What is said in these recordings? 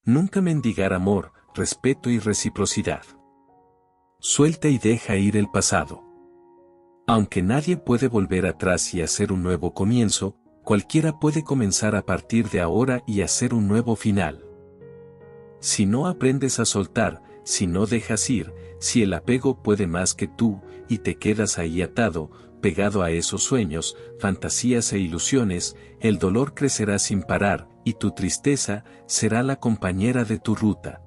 Nunca mendigar amor, respeto y reciprocidad. Suelta y deja ir el pasado. Aunque nadie puede volver atrás y hacer un nuevo comienzo, cualquiera puede comenzar a partir de ahora y hacer un nuevo final. Si no aprendes a soltar, si no dejas ir, si el apego puede más que tú, y te quedas ahí atado, pegado a esos sueños, fantasías e ilusiones, el dolor crecerá sin parar, y tu tristeza será la compañera de tu ruta.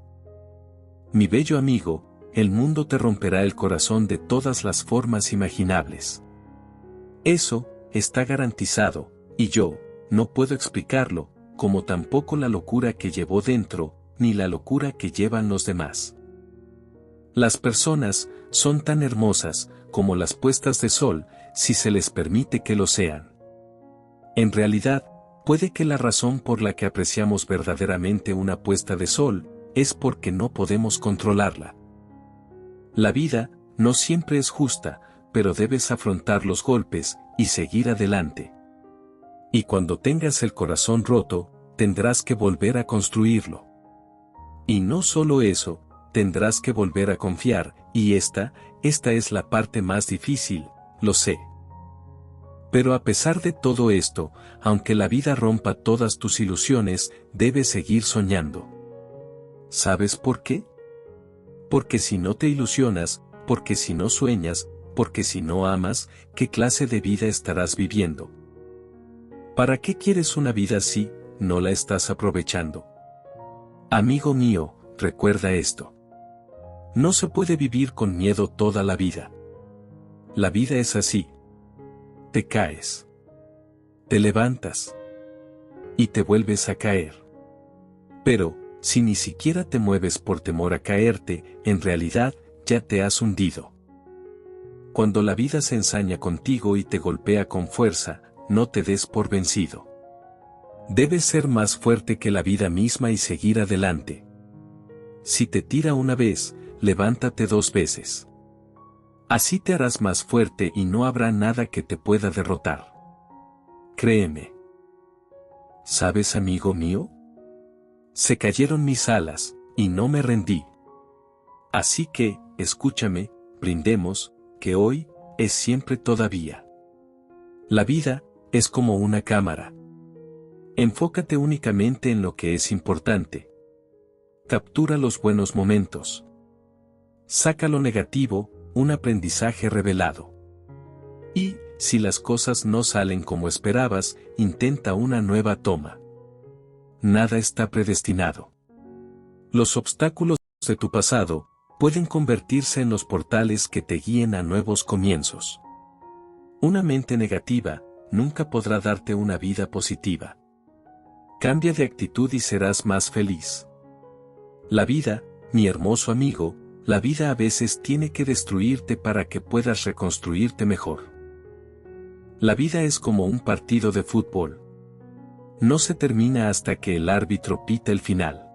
Mi bello amigo, el mundo te romperá el corazón de todas las formas imaginables. Eso está garantizado, y yo no puedo explicarlo, como tampoco la locura que llevó dentro, ni la locura que llevan los demás. Las personas son tan hermosas como las puestas de sol, si se les permite que lo sean. En realidad, puede que la razón por la que apreciamos verdaderamente una puesta de sol es porque no podemos controlarla. La vida no siempre es justa, pero debes afrontar los golpes y seguir adelante. Y cuando tengas el corazón roto, tendrás que volver a construirlo. Y no solo eso, tendrás que volver a confiar, y esta es la parte más difícil, lo sé. Pero a pesar de todo esto, aunque la vida rompa todas tus ilusiones, debes seguir soñando. ¿Sabes por qué? Porque si no te ilusionas, porque si no sueñas, porque si no amas, ¿qué clase de vida estarás viviendo? ¿Para qué quieres una vida si no la estás aprovechando? Amigo mío, recuerda esto. No se puede vivir con miedo toda la vida. La vida es así. Te caes. Te levantas. Y te vuelves a caer. Pero, si ni siquiera te mueves por temor a caerte, en realidad, ya te has hundido. Cuando la vida se ensaña contigo y te golpea con fuerza, no te des por vencido. Debes ser más fuerte que la vida misma y seguir adelante. Si te tira una vez, levántate 2 veces. Así te harás más fuerte y no habrá nada que te pueda derrotar. Créeme. ¿Sabes, amigo mío? Se cayeron mis alas, y no me rendí. Así que, escúchame, brindemos, que hoy es siempre todavía. La vida es como una cámara. Enfócate únicamente en lo que es importante. Captura los buenos momentos. Saca lo negativo, un aprendizaje revelado. Y, si las cosas no salen como esperabas, intenta una nueva toma. Nada está predestinado. Los obstáculos de tu pasado pueden convertirse en los portales que te guíen a nuevos comienzos. Una mente negativa nunca podrá darte una vida positiva. Cambia de actitud y serás más feliz. La vida, mi hermoso amigo, la vida a veces tiene que destruirte para que puedas reconstruirte mejor. La vida es como un partido de fútbol. No se termina hasta que el árbitro pita el final.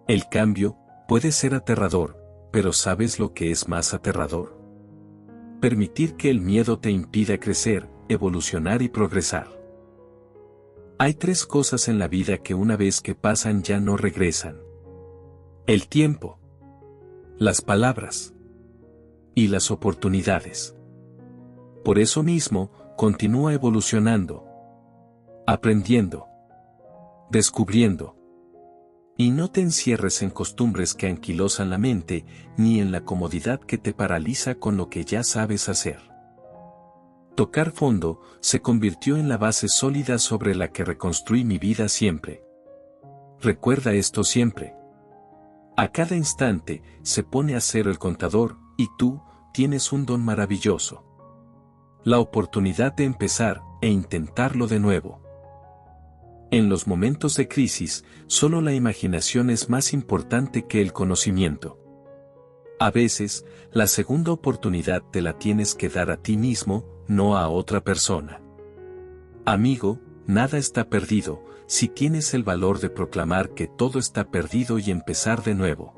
El cambio puede ser aterrador, pero ¿sabes lo que es más aterrador? Permitir que el miedo te impida crecer, evolucionar y progresar. Hay 3 cosas en la vida que una vez que pasan ya no regresan. El tiempo, las palabras y las oportunidades. Por eso mismo, continúa evolucionando, aprendiendo, descubriendo. Y no te encierres en costumbres que anquilosan la mente, ni en la comodidad que te paraliza con lo que ya sabes hacer. Tocar fondo se convirtió en la base sólida sobre la que reconstruí mi vida siempre. Recuerda esto siempre. A cada instante se pone a cero el contador, y tú tienes un don maravilloso. La oportunidad de empezar e intentarlo de nuevo. En los momentos de crisis, solo la imaginación es más importante que el conocimiento. A veces, la segunda oportunidad te la tienes que dar a ti mismo, no a otra persona. Amigo, nada está perdido, si tienes el valor de proclamar que todo está perdido y empezar de nuevo.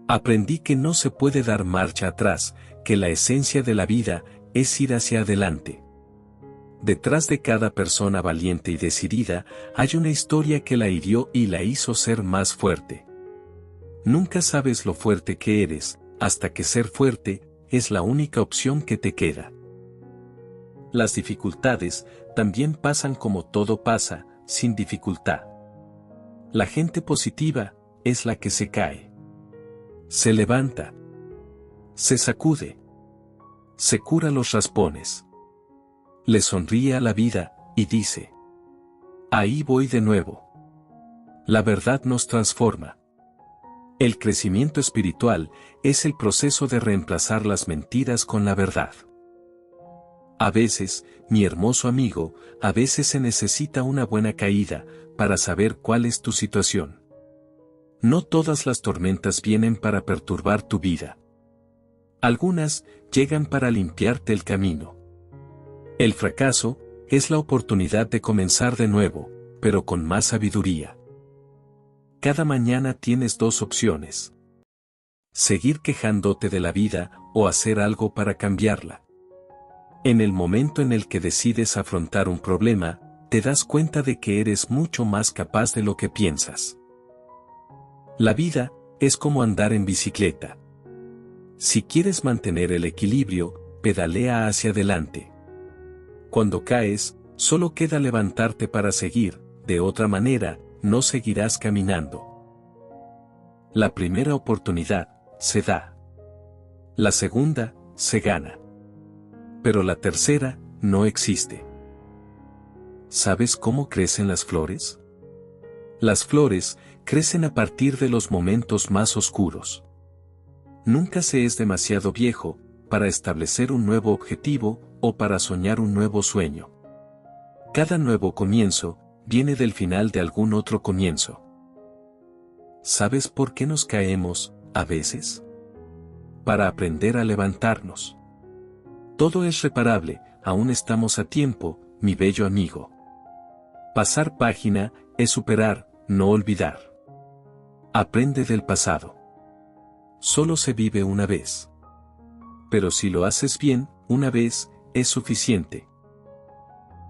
Aprendí que no se puede dar marcha atrás, que la esencia de la vida es ir hacia adelante. Detrás de cada persona valiente y decidida, hay una historia que la hirió y la hizo ser más fuerte. Nunca sabes lo fuerte que eres, hasta que ser fuerte es la única opción que te queda. Las dificultades también pasan como todo pasa, sin dificultad. La gente positiva es la que se cae. Se levanta. Se sacude. Se cura los raspones. Le sonríe a la vida, y dice: ahí voy de nuevo. La verdad nos transforma. El crecimiento espiritual es el proceso de reemplazar las mentiras con la verdad. A veces, mi hermoso amigo, a veces se necesita una buena caída, para saber cuál es tu situación. No todas las tormentas vienen para perturbar tu vida. Algunas llegan para limpiarte el camino. El fracaso es la oportunidad de comenzar de nuevo, pero con más sabiduría. Cada mañana tienes dos opciones: seguir quejándote de la vida o hacer algo para cambiarla. En el momento en el que decides afrontar un problema, te das cuenta de que eres mucho más capaz de lo que piensas. La vida es como andar en bicicleta. Si quieres mantener el equilibrio, pedalea hacia adelante. Cuando caes, solo queda levantarte para seguir, de otra manera, no seguirás caminando. La primera oportunidad se da. La segunda se gana. Pero la tercera no existe. ¿Sabes cómo crecen las flores? Las flores crecen a partir de los momentos más oscuros. Nunca se es demasiado viejo para establecer un nuevo objetivo o para soñar un nuevo sueño. Cada nuevo comienzo viene del final de algún otro comienzo. ¿Sabes por qué nos caemos, a veces? Para aprender a levantarnos. Todo es reparable, aún estamos a tiempo, mi bello amigo. Pasar página es superar, no olvidar. Aprende del pasado. Solo se vive una vez. Pero si lo haces bien, una vez, es suficiente.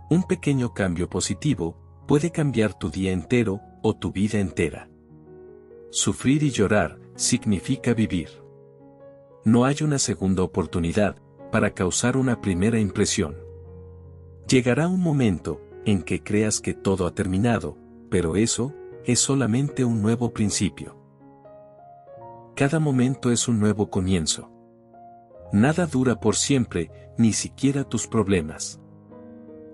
Un pequeño cambio positivo puede cambiar tu día entero o tu vida entera. Sufrir y llorar significa vivir. No hay una segunda oportunidad para causar una primera impresión. Llegará un momento en que creas que todo ha terminado, pero eso es solamente un nuevo principio. Cada momento es un nuevo comienzo. Nada dura por siempre, ni siquiera tus problemas.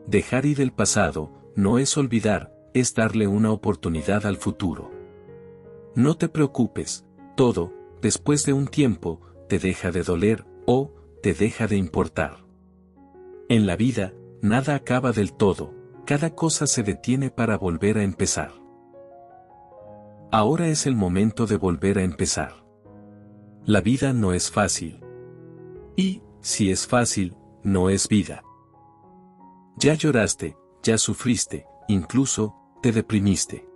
Dejar ir el pasado no es olvidar, es darle una oportunidad al futuro. No te preocupes, todo, después de un tiempo, te deja de doler o te deja de importar. En la vida, nada acaba del todo, cada cosa se detiene para volver a empezar. Ahora es el momento de volver a empezar. La vida no es fácil. Y, si es fácil, no es vida. Ya lloraste, ya sufriste, incluso, te deprimiste.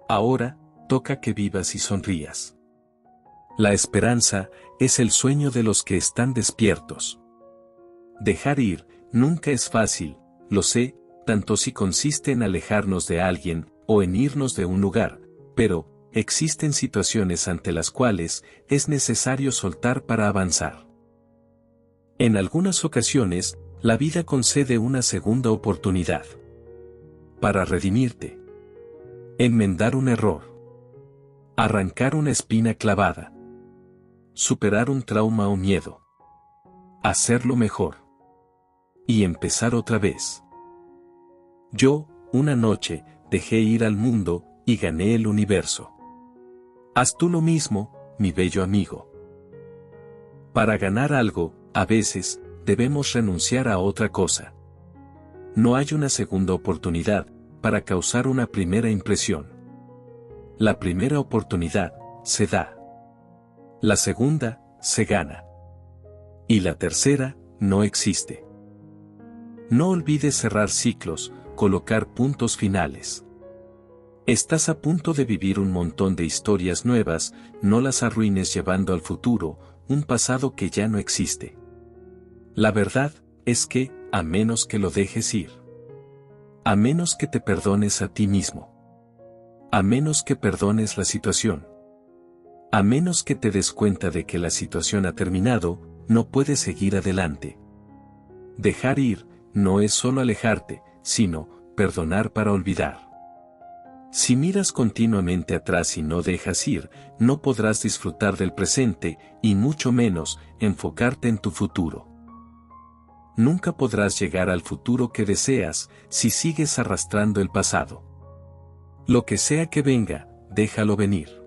Ahora, toca que vivas y sonrías. La esperanza es el sueño de los que están despiertos. Dejar ir, nunca es fácil, lo sé, tanto si consiste en alejarnos de alguien, o en irnos de un lugar, pero, existen situaciones ante las cuales es necesario soltar para avanzar. En algunas ocasiones, la vida concede una segunda oportunidad. Para redimirte. Enmendar un error. Arrancar una espina clavada. Superar un trauma o miedo. Hacerlo mejor. Y empezar otra vez. Yo, una noche, dejé ir al mundo, y gané el universo. Haz tú lo mismo, mi bello amigo. Para ganar algo, a veces, debemos renunciar a otra cosa. No hay una segunda oportunidad para causar una primera impresión. La primera oportunidad se da. La segunda se gana. Y la tercera no existe. No olvides cerrar ciclos, colocar puntos finales. Estás a punto de vivir un montón de historias nuevas, no las arruines llevando al futuro un pasado que ya no existe. La verdad es que, a menos que lo dejes ir. A menos que te perdones a ti mismo. A menos que perdones la situación. A menos que te des cuenta de que la situación ha terminado, no puedes seguir adelante. Dejar ir no es solo alejarte, sino perdonar para olvidar. Si miras continuamente atrás y no dejas ir, no podrás disfrutar del presente y mucho menos enfocarte en tu futuro. Nunca podrás llegar al futuro que deseas si sigues arrastrando el pasado. Lo que sea que venga, déjalo venir.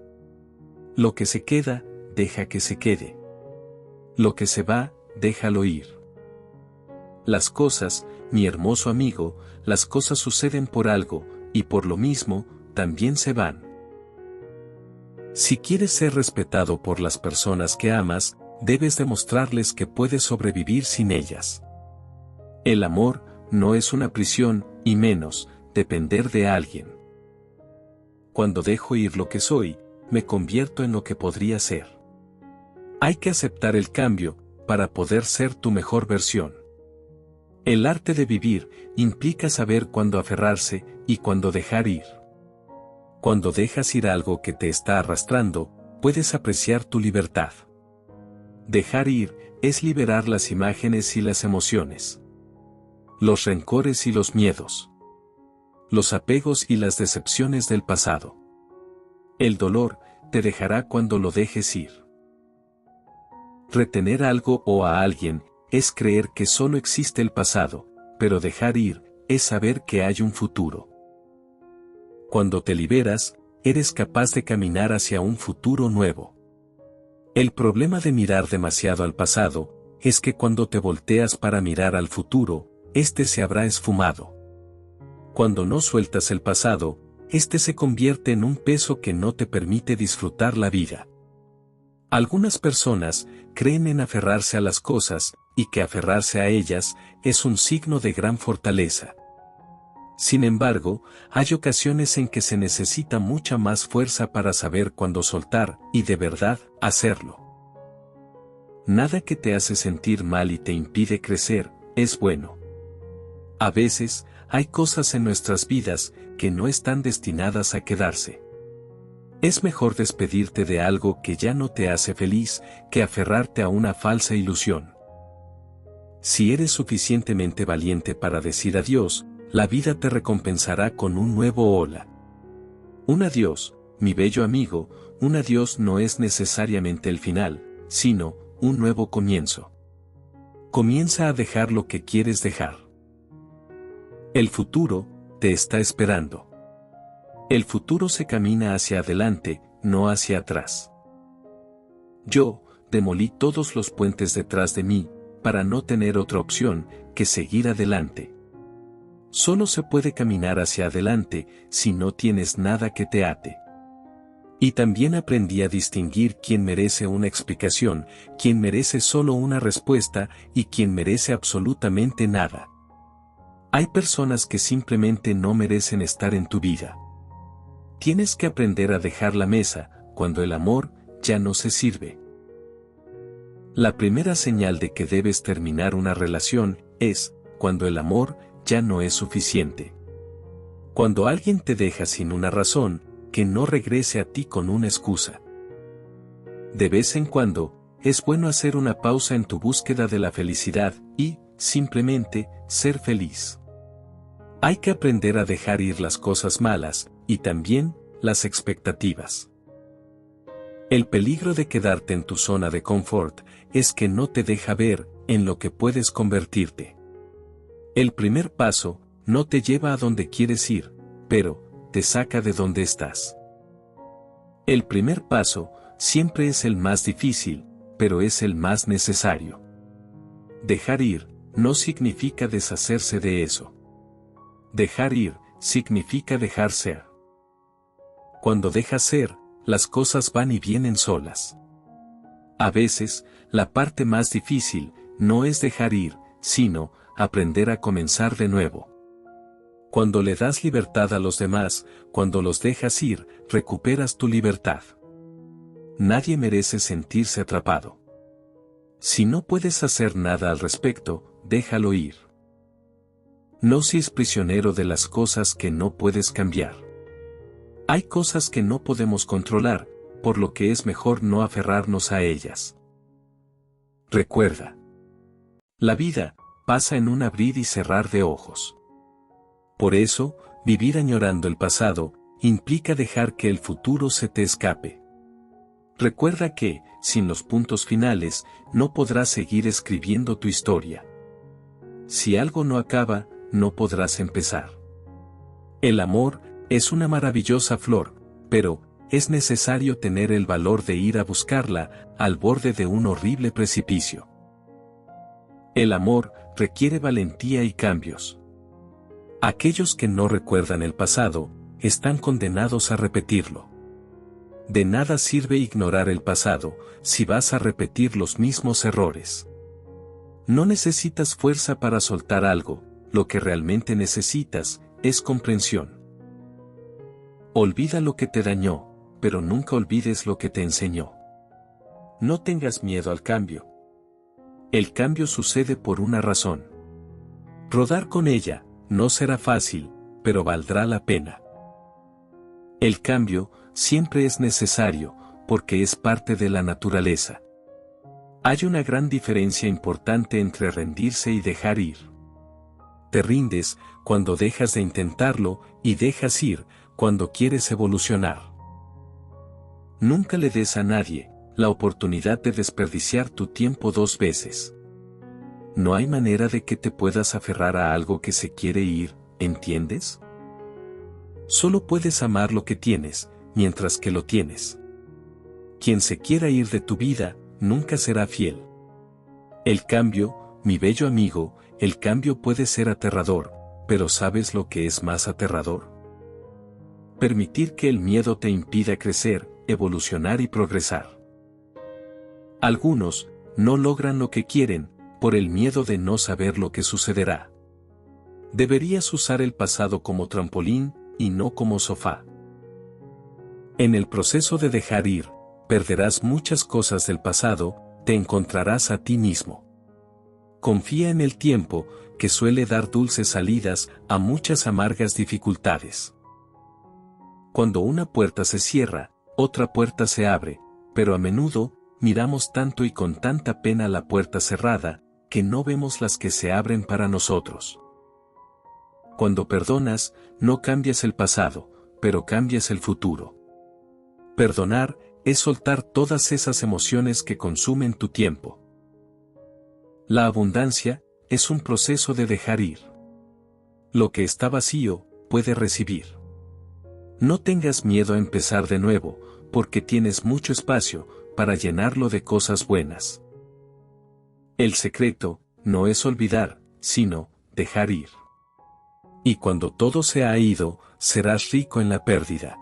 Lo que se queda, deja que se quede. Lo que se va, déjalo ir. Las cosas, mi hermoso amigo, las cosas suceden por algo, y por lo mismo, también se van. Si quieres ser respetado por las personas que amas, debes demostrarles que puedes sobrevivir sin ellas. El amor no es una prisión, y menos, depender de alguien. Cuando dejo ir lo que soy, me convierto en lo que podría ser. Hay que aceptar el cambio, para poder ser tu mejor versión. El arte de vivir implica saber cuándo aferrarse y cuándo dejar ir. Cuando dejas ir algo que te está arrastrando, puedes apreciar tu libertad. Dejar ir es liberar las imágenes y las emociones. Los rencores y los miedos. Los apegos y las decepciones del pasado. El dolor te dejará cuando lo dejes ir. Retener algo o a alguien es creer que solo existe el pasado, pero dejar ir es saber que hay un futuro. Cuando te liberas, eres capaz de caminar hacia un futuro nuevo. El problema de mirar demasiado al pasado es que cuando te volteas para mirar al futuro, este se habrá esfumado. Cuando no sueltas el pasado, este se convierte en un peso que no te permite disfrutar la vida. Algunas personas creen en aferrarse a las cosas, y que aferrarse a ellas es un signo de gran fortaleza. Sin embargo, hay ocasiones en que se necesita mucha más fuerza para saber cuándo soltar, y de verdad, hacerlo. Nada que te hace sentir mal y te impide crecer, es bueno. A veces, hay cosas en nuestras vidas que no están destinadas a quedarse. Es mejor despedirte de algo que ya no te hace feliz que aferrarte a una falsa ilusión. Si eres suficientemente valiente para decir adiós, la vida te recompensará con un nuevo hola. Un adiós, mi bello amigo, un adiós no es necesariamente el final, sino un nuevo comienzo. Comienza a dejar lo que quieres dejar. El futuro te está esperando. El futuro se camina hacia adelante, no hacia atrás. Yo demolí todos los puentes detrás de mí, para no tener otra opción que seguir adelante. Solo se puede caminar hacia adelante si no tienes nada que te ate. Y también aprendí a distinguir quién merece una explicación, quién merece solo una respuesta y quién merece absolutamente nada. Hay personas que simplemente no merecen estar en tu vida. Tienes que aprender a dejar la mesa cuando el amor ya no se sirve. La primera señal de que debes terminar una relación es cuando el amor ya no es suficiente. Cuando alguien te deja sin una razón, que no regrese a ti con una excusa. De vez en cuando, es bueno hacer una pausa en tu búsqueda de la felicidad y, simplemente, ser feliz. Hay que aprender a dejar ir las cosas malas, y también, las expectativas. El peligro de quedarte en tu zona de confort, es que no te deja ver, en lo que puedes convertirte. El primer paso, no te lleva a donde quieres ir, pero, te saca de donde estás. El primer paso, siempre es el más difícil, pero es el más necesario. Dejar ir, no significa deshacerse de eso. Dejar ir, significa dejar ser. Cuando dejas ser, las cosas van y vienen solas. A veces, la parte más difícil, no es dejar ir, sino, aprender a comenzar de nuevo. Cuando le das libertad a los demás, cuando los dejas ir, recuperas tu libertad. Nadie merece sentirse atrapado. Si no puedes hacer nada al respecto, déjalo ir. No seas prisionero de las cosas que no puedes cambiar. Hay cosas que no podemos controlar, por lo que es mejor no aferrarnos a ellas. Recuerda. La vida pasa en un abrir y cerrar de ojos. Por eso, vivir añorando el pasado implica dejar que el futuro se te escape. Recuerda que, sin los puntos finales, no podrás seguir escribiendo tu historia. Si algo no acaba, no podrás empezar. El amor es una maravillosa flor, pero es necesario tener el valor de ir a buscarla al borde de un horrible precipicio. El amor requiere valentía y cambios. Aquellos que no recuerdan el pasado, están condenados a repetirlo. De nada sirve ignorar el pasado, si vas a repetir los mismos errores. No necesitas fuerza para soltar algo, lo que realmente necesitas, es comprensión. Olvida lo que te dañó, pero nunca olvides lo que te enseñó. No tengas miedo al cambio. El cambio sucede por una razón. Rodar con ella, no será fácil, pero valdrá la pena. El cambio siempre es necesario, porque es parte de la naturaleza. Hay una gran diferencia importante entre rendirse y dejar ir. Te rindes cuando dejas de intentarlo y dejas ir cuando quieres evolucionar. Nunca le des a nadie la oportunidad de desperdiciar tu tiempo 2 veces. No hay manera de que te puedas aferrar a algo que se quiere ir, ¿entiendes? Solo puedes amar lo que tienes, mientras que lo tienes. Quien se quiera ir de tu vida, nunca será fiel. El cambio, mi bello amigo, el cambio puede ser aterrador, pero ¿sabes lo que es más aterrador? Permitir que el miedo te impida crecer, evolucionar y progresar. Algunos no logran lo que quieren, por el miedo de no saber lo que sucederá. Deberías usar el pasado como trampolín, y no como sofá. En el proceso de dejar ir, perderás muchas cosas del pasado, te encontrarás a ti mismo. Confía en el tiempo, que suele dar dulces salidas a muchas amargas dificultades. Cuando una puerta se cierra, otra puerta se abre, pero a menudo, miramos tanto y con tanta pena la puerta cerrada, que no vemos las que se abren para nosotros. Cuando perdonas, no cambias el pasado, pero cambias el futuro. Perdonar es soltar todas esas emociones que consumen tu tiempo. La abundancia es un proceso de dejar ir. Lo que está vacío, puede recibir. No tengas miedo a empezar de nuevo, porque tienes mucho espacio para llenarlo de cosas buenas. El secreto no es olvidar, sino dejar ir. Y cuando todo se ha ido, serás rico en la pérdida.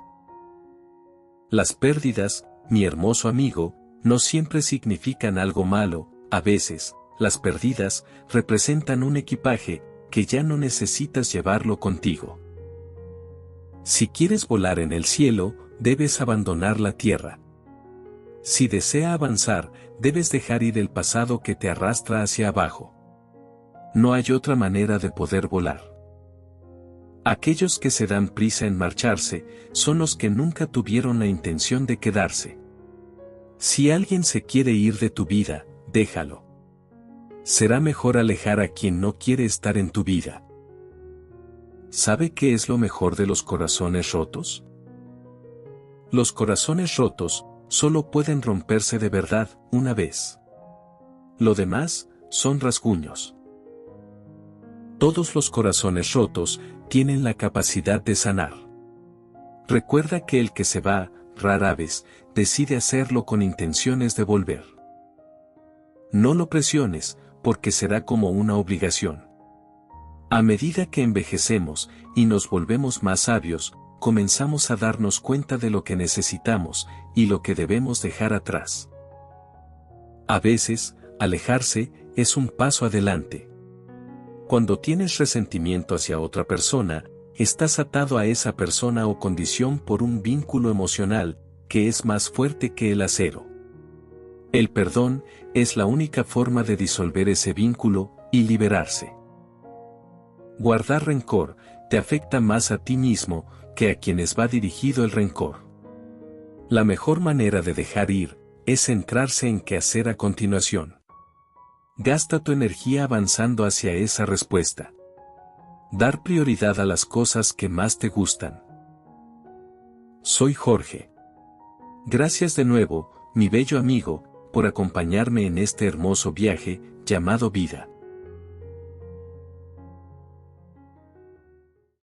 Las pérdidas, mi hermoso amigo, no siempre significan algo malo, a veces, las pérdidas representan un equipaje que ya no necesitas llevarlo contigo. Si quieres volar en el cielo, debes abandonar la tierra. Si desea avanzar, debes dejar ir el pasado que te arrastra hacia abajo. No hay otra manera de poder volar. Aquellos que se dan prisa en marcharse, son los que nunca tuvieron la intención de quedarse. Si alguien se quiere ir de tu vida, déjalo. Será mejor alejar a quien no quiere estar en tu vida. ¿Sabe qué es lo mejor de los corazones rotos? Los corazones rotos, solo pueden romperse de verdad, una vez. Lo demás, son rasguños. Todos los corazones rotos, tienen la capacidad de sanar. Recuerda que el que se va, rara vez, decide hacerlo con intenciones de volver. No lo presiones, porque será como una obligación. A medida que envejecemos, y nos volvemos más sabios, comenzamos a darnos cuenta de lo que necesitamos, y lo que debemos dejar atrás. A veces, alejarse, es un paso adelante. Cuando tienes resentimiento hacia otra persona, estás atado a esa persona o condición por un vínculo emocional, que es más fuerte que el acero. El perdón es la única forma de disolver ese vínculo y liberarse. Guardar rencor te afecta más a ti mismo que a quienes va dirigido el rencor. La mejor manera de dejar ir es centrarse en qué hacer a continuación. Gasta tu energía avanzando hacia esa respuesta. Dar prioridad a las cosas que más te gustan. Soy Jorge. Gracias de nuevo, mi bello amigo, por acompañarme en este hermoso viaje, llamado vida.